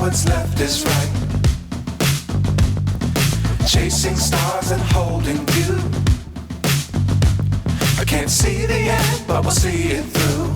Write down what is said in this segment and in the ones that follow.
what's left is right. Chasing stars and holding you. I can't see the end, but we'll see it through.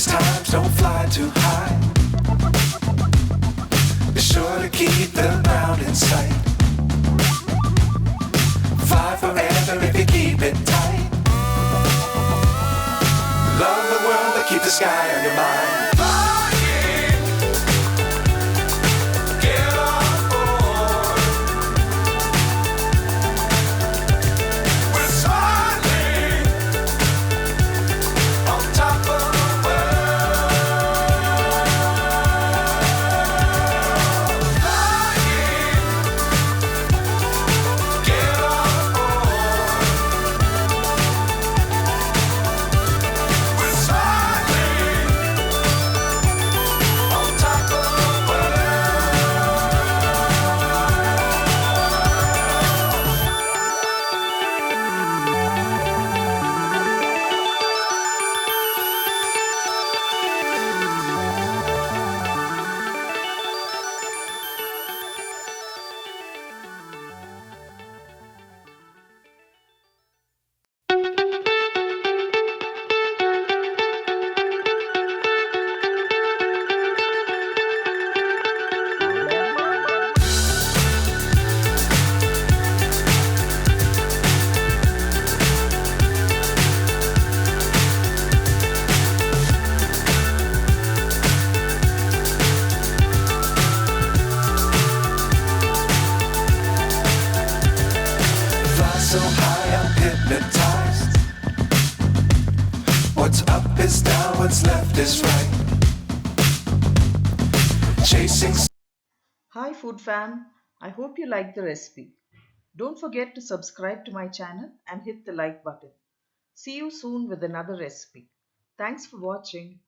Times don't fly too high. Be sure to keep the ground in sight. Fly forever if you keep it tight. Love the world but keep the sky on your mind. So high I'm hypnotized. What's up is down, what's left is right. Chasing. Hi food fan, I hope you like the recipe. Don't forget to subscribe to my channel and hit the like button. See you soon with another recipe. Thanks for watching.